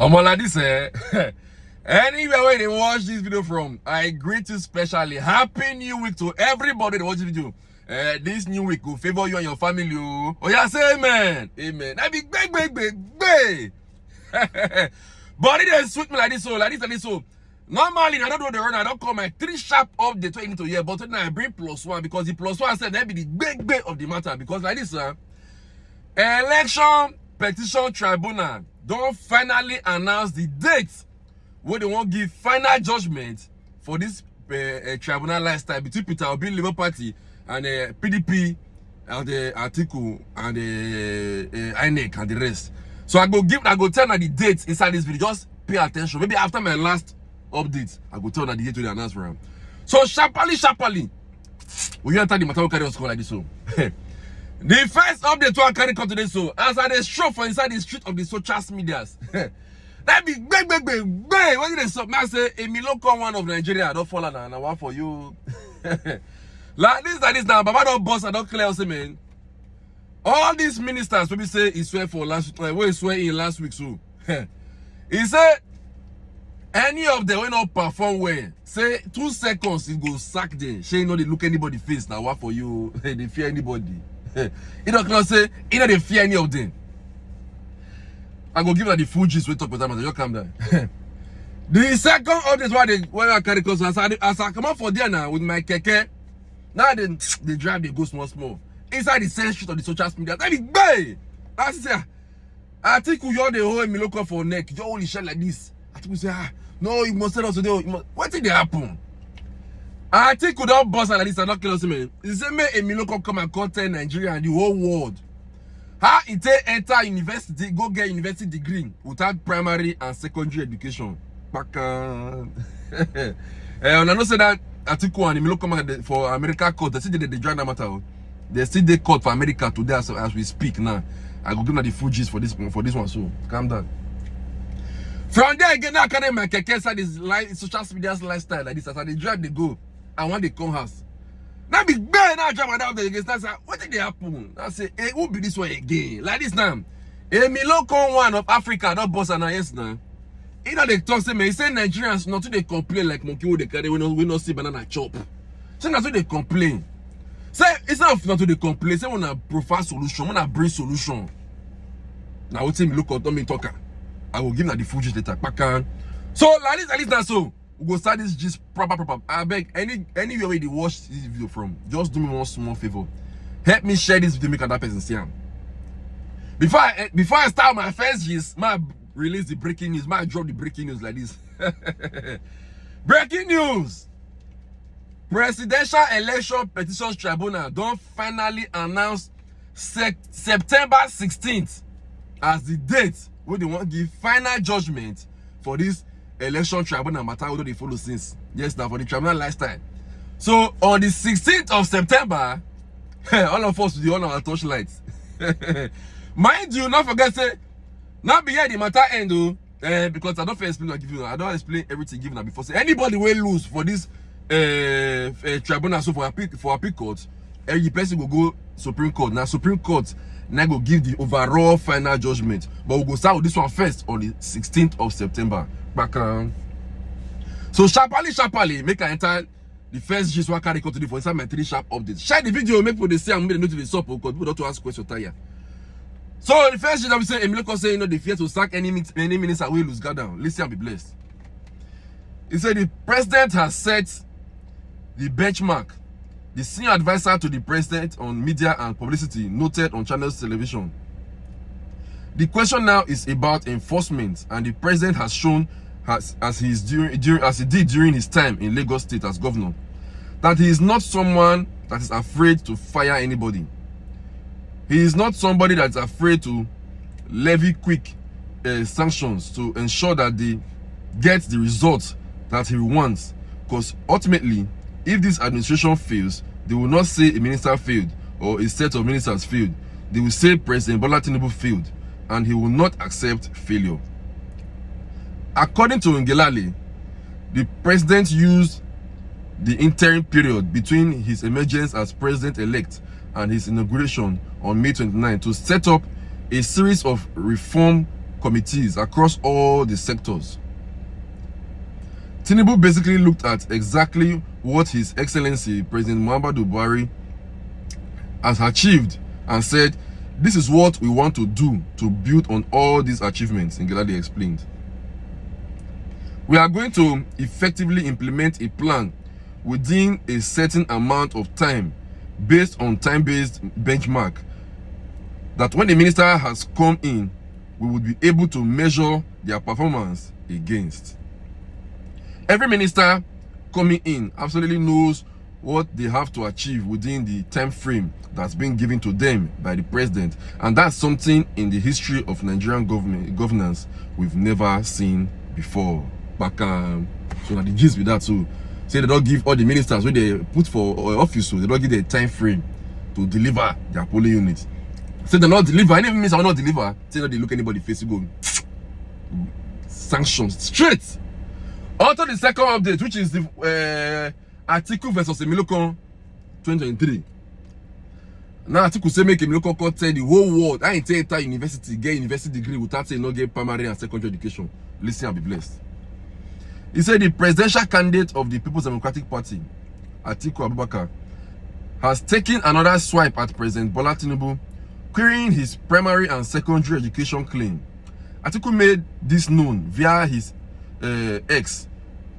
Like this, anywhere where they watch this video from, I greet you specially. Happy New Week to everybody that watch this video. This new week will favor you and your family. Oh yeah, say amen. Amen. I be big. But it is sweet me like this, so like this. So normally I don't do the run. I don't call my 3 sharp update to into here, but now I bring +1 because the +1 said that be the big of the matter. Because like this, election petition tribunal don't finally announce the date where they won't give final judgment for this tribunal lifestyle between Peter Obi Labour Party and PDP and the article and the INEC and the rest. So I go tell you the dates inside this video. Just pay attention. Maybe after my last update, I go tell you the date to the announcement. So sharply, we enter the matter carry us like this. So the first update to carry come today. So as I dey show for inside the street of the social medias, that be big. What did they say? I say a local one of Nigeria. I don't follow now. Now one for you. Like this now. Baba don't boss. I don't clear us, man. All these ministers, we say he swear for last week. We swear in last week. So he said any of them will not perform well. Say 2 seconds it go sack them. She know they look anybody face now. What for you? They fear anybody. He don't say he know they fear any of them. I go give her the full gist. We talk about that. You calm down. The second update why I carry close as I come out for there now with my keke. Now they drive, they go small. Inside the same street of the social media. That is bad. That's it. I think you all the whole me look for neck. You only share like this. I think we say, no, you must tell us today. What did they happen? I think we don't boss like this. I don't kill us, man. You say me a local come and content Nigeria and the whole world. How it enter university, go get university degree without primary and secondary education. Back and I know say that article and look come for America court. They see they drive that matter. They still they court for America today as we speak now. I go give them the full gist for this one. So calm down. From there again, now carry my keke side is like social media's lifestyle like this. As they drive, they go. I want the come house. Now be bad now drive down there again. That's what did they happen? I say, hey, who be this one again? Like this now. A local one of Africa, not boss and yes now. You know they talk say me, he say Nigerians not to they complain like monkey with the carry we not see banana chop. So not to they complain. Say it's not to they complain. Say when I provide solution, when I bring solution. Now what say me look at me talker. I will give them the full gist later. So like this now so we go start this gist proper. I beg anywhere where they watch this video from, just do me one small favor. Help me share this video, make another person see him. Before I start my first gist, my release the breaking news. Might drop the breaking news like this. Breaking news! Presidential Election Petitions Tribunal don't finally announce September 16th as the date where they want to give final judgment for this election tribunal matter although they follow since. Yes, now for the tribunal lifestyle. So on the 16th of September, all of us will be on our torchlights. Mind you, not forget say. Now be here the matter end though, because I don't feel explain give you. I don't explain everything given before. Say anybody will lose for this tribunal. So for appeal court, every person will go Supreme Court. Now Supreme Court now go give the overall final judgment. But we'll go start with this one first on the 16th of September. Back so sharply, make I enter the first gist one carry today for inside my 3 sharp updates. Share the video, make people they say I'm made a note to the sub because people don't to ask questions tire. So the first thing I will say, Emiloko say, they fear to sack any minister will lose. God down. Listen and be blessed. He said the president has set the benchmark. The senior advisor to the president on media and publicity noted on Channels Television. The question now is about enforcement, and the president has shown, as he did during his time in Lagos State as governor, that he is not someone that is afraid to fire anybody. He is not somebody that's afraid to levy quick sanctions to ensure that they get the results that he wants. Because ultimately, if this administration fails, they will not say a minister failed or a set of ministers failed. They will say President Bola Tinubu failed, and he will not accept failure. According to Ngelale, the president used the interim period between his emergence as president-elect and his inauguration on May 29 to set up a series of reform committees across all the sectors. Tinubu basically looked at exactly what His Excellency President Muhammadu Buhari has achieved and said, this is what we want to do to build on all these achievements, Ngelale explained. We are going to effectively implement a plan within a certain amount of time based on time-based benchmark that when the minister has come in, we would be able to measure their performance against. Every minister coming in absolutely knows what they have to achieve within the time frame that's been given to them by the president, and that's something in the history of Nigerian governance we've never seen before. Back so now the gist with that, so say they don't give all the ministers when they put for office, so they don't give their time frame to deliver their polling units. Say they not deliver, any minister will not deliver. Say that they look anybody face, you go sanctions straight. Also the second update, which is the Atiku versus Emiloko 2023. Now Atiku say make Emiloko court tell the whole world, I ain't tell entire university get university degree without saying no get primary and secondary education. Listen and be blessed. He said the presidential candidate of the People's Democratic Party, Atiku Abubakar, has taken another swipe at President Bola Tinubu, querying his primary and secondary education claim. Atiku made this known via his X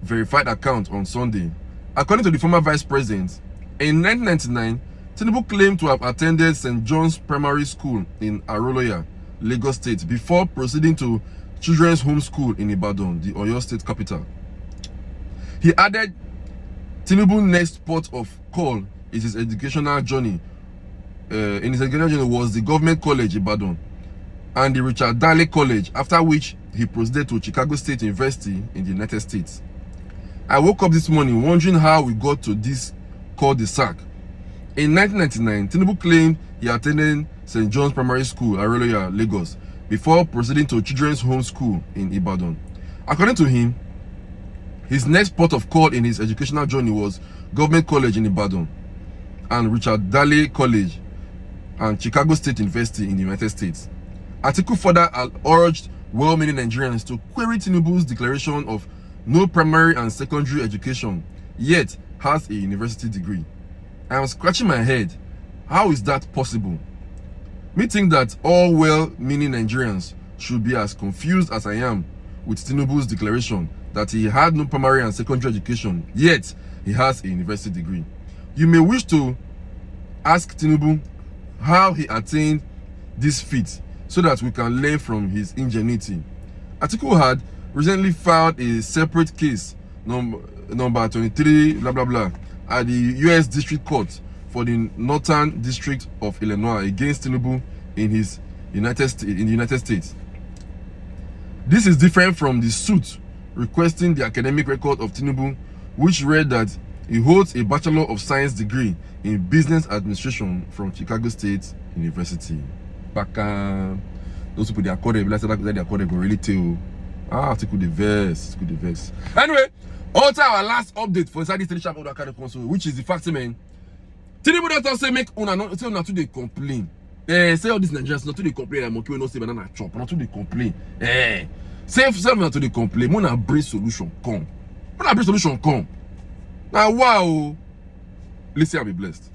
verified account on Sunday. According to the former vice president, in 1999, Tinubu claimed to have attended St. John's Primary School in Aroloya, Lagos State, before proceeding to Children's Home School in Ibadan, the Oyo State capital. He added, Tinubu's next port of call is his educational journey. In his educational journey was the Government College Ibadan and the Richard Darley College, after which he proceeded to Chicago State University in the United States. I woke up this morning wondering how we got to this cul-de-sac. In 1999, Tinubu claimed he attended St. John's Primary School, Aroloya, Lagos, before proceeding to Children's Home School in Ibadan. According to him, his next port of call in his educational journey was Government College in Ibadan and Richard Darley College and Chicago State University in the United States. Atiku further urged well-meaning Nigerians to query Tinubu's declaration of no primary and secondary education, yet has a university degree. I am scratching my head. How is that possible? Me think that all well-meaning Nigerians should be as confused as I am with Tinubu's declaration that he had no primary and secondary education, yet he has a university degree. You may wish to ask Tinubu how he attained this feat so that we can learn from his ingenuity. Atiku had recently filed a separate case, number 23, blah, blah, blah, at the U.S. District Court for the Northern District of Illinois against Tinubu in the United States. This is different from the suit requesting the academic record of Tinubu, which read that he holds a Bachelor of Science degree in Business Administration from Chicago State University. Back those people they are called, like they are called, they go really tell. Tiku the verse. Anyway, also our last update for inside this three chapter of the Academy Console, which is the fact, man. Tinubu don't say make una not say una to they complain. Say all these Nigerians not to they complain. I'm okay, no say banana chop, not to they complain. Say not to they complain. Mona bring solution come. Mona bring solution come. Now wow. Listen, I'll be blessed.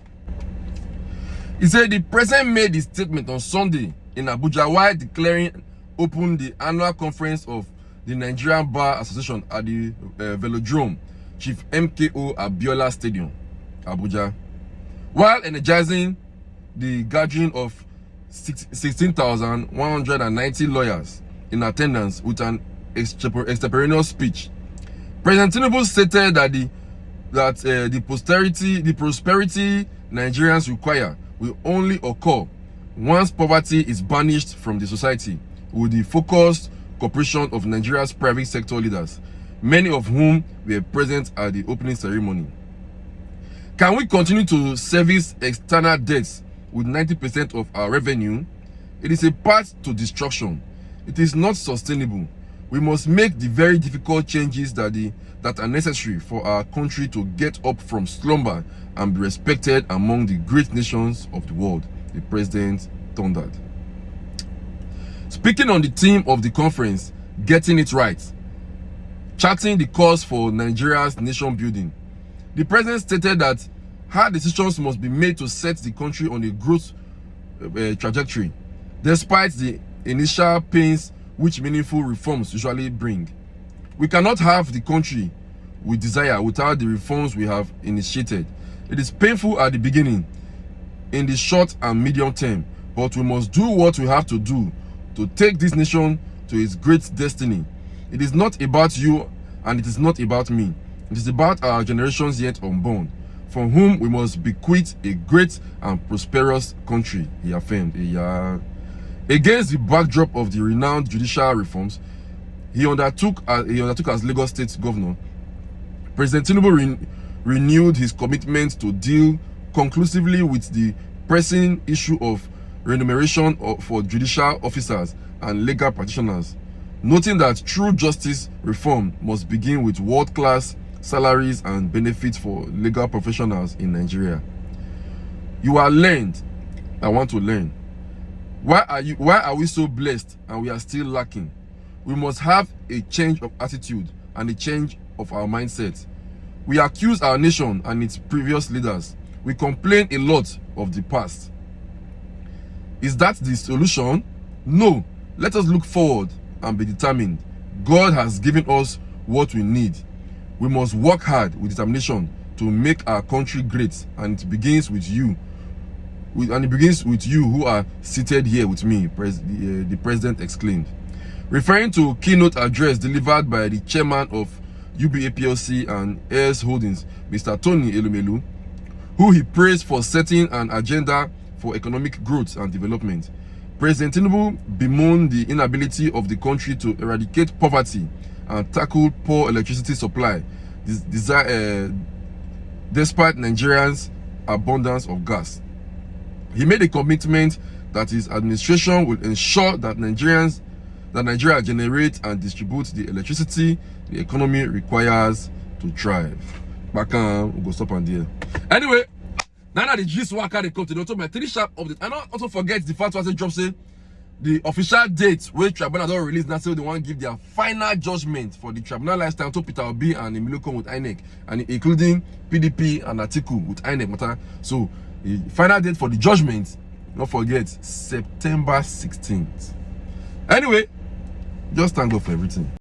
He said the president made his statement on Sunday in Abuja while declaring open the annual conference of the Nigerian Bar Association at the Velodrome, Chief MKO Abiola Stadium, Abuja, while energizing the gathering of 16,190 lawyers in attendance with an extemporaneous speech. President Tinubu stated that the prosperity Nigerians require will only occur once poverty is banished from the society, with the focused cooperation of Nigeria's private sector leaders, many of whom were present at the opening ceremony. Can we continue to service external debts with 90% of our revenue? It is a path to destruction. It is not sustainable. We must make the very difficult changes that are necessary for our country to get up from slumber and be respected among the great nations of the world, the president thundered. Speaking on the theme of the conference, getting it right, charting the course for Nigeria's nation building, the president stated that hard decisions must be made to set the country on a growth trajectory, despite the initial pains which meaningful reforms usually bring. We cannot have the country we desire without the reforms we have initiated. It is painful at the beginning, in the short and medium term, but we must do what we have to do to take this nation to its great destiny. It is not about you and it is not about me. It is about our generations yet unborn, from whom we must bequeath a great and prosperous country, he affirmed. Against the backdrop of the renowned judicial reforms he undertook as Lagos State Governor, President Tinubu renewed his commitment to deal conclusively with the pressing issue of remuneration for judicial officers and legal practitioners, noting that true justice reform must begin with world-class salaries and benefits for legal professionals in Nigeria. You are learned. I want to learn. Why are we so blessed and we are still lacking? We must have a change of attitude and a change of our mindset. We accuse our nation and its previous leaders. We complain a lot of the past. Is that the solution? No. Let us look forward and be determined. God has given us what we need. We must work hard with determination to make our country great, and it begins with you. Who are seated here with me, the president exclaimed. Referring to keynote address delivered by the chairman of UBA PLC and Heirs Holdings, Mr. Tony Elumelu, who he praised for setting an agenda for economic growth and development. President Tinubu bemoaned the inability of the country to eradicate poverty and tackle poor electricity supply, despite Nigerians' abundance of gas. He made a commitment that his administration will ensure that Nigeria generates and distributes the electricity the economy requires to thrive. We'll go stop on there. Anyway, now the gist worker they come to the my 3 sharp update. And not also forget the fact was drop say the official date where tribunal don't release now, so they want to give their final judgment for the tribunal last time to Peter Obi and Emilio with INEC, and including PDP and Atiku with INEC matter. So the final date for the judgment, don't forget, September 16th. Anyway, just thank God for everything.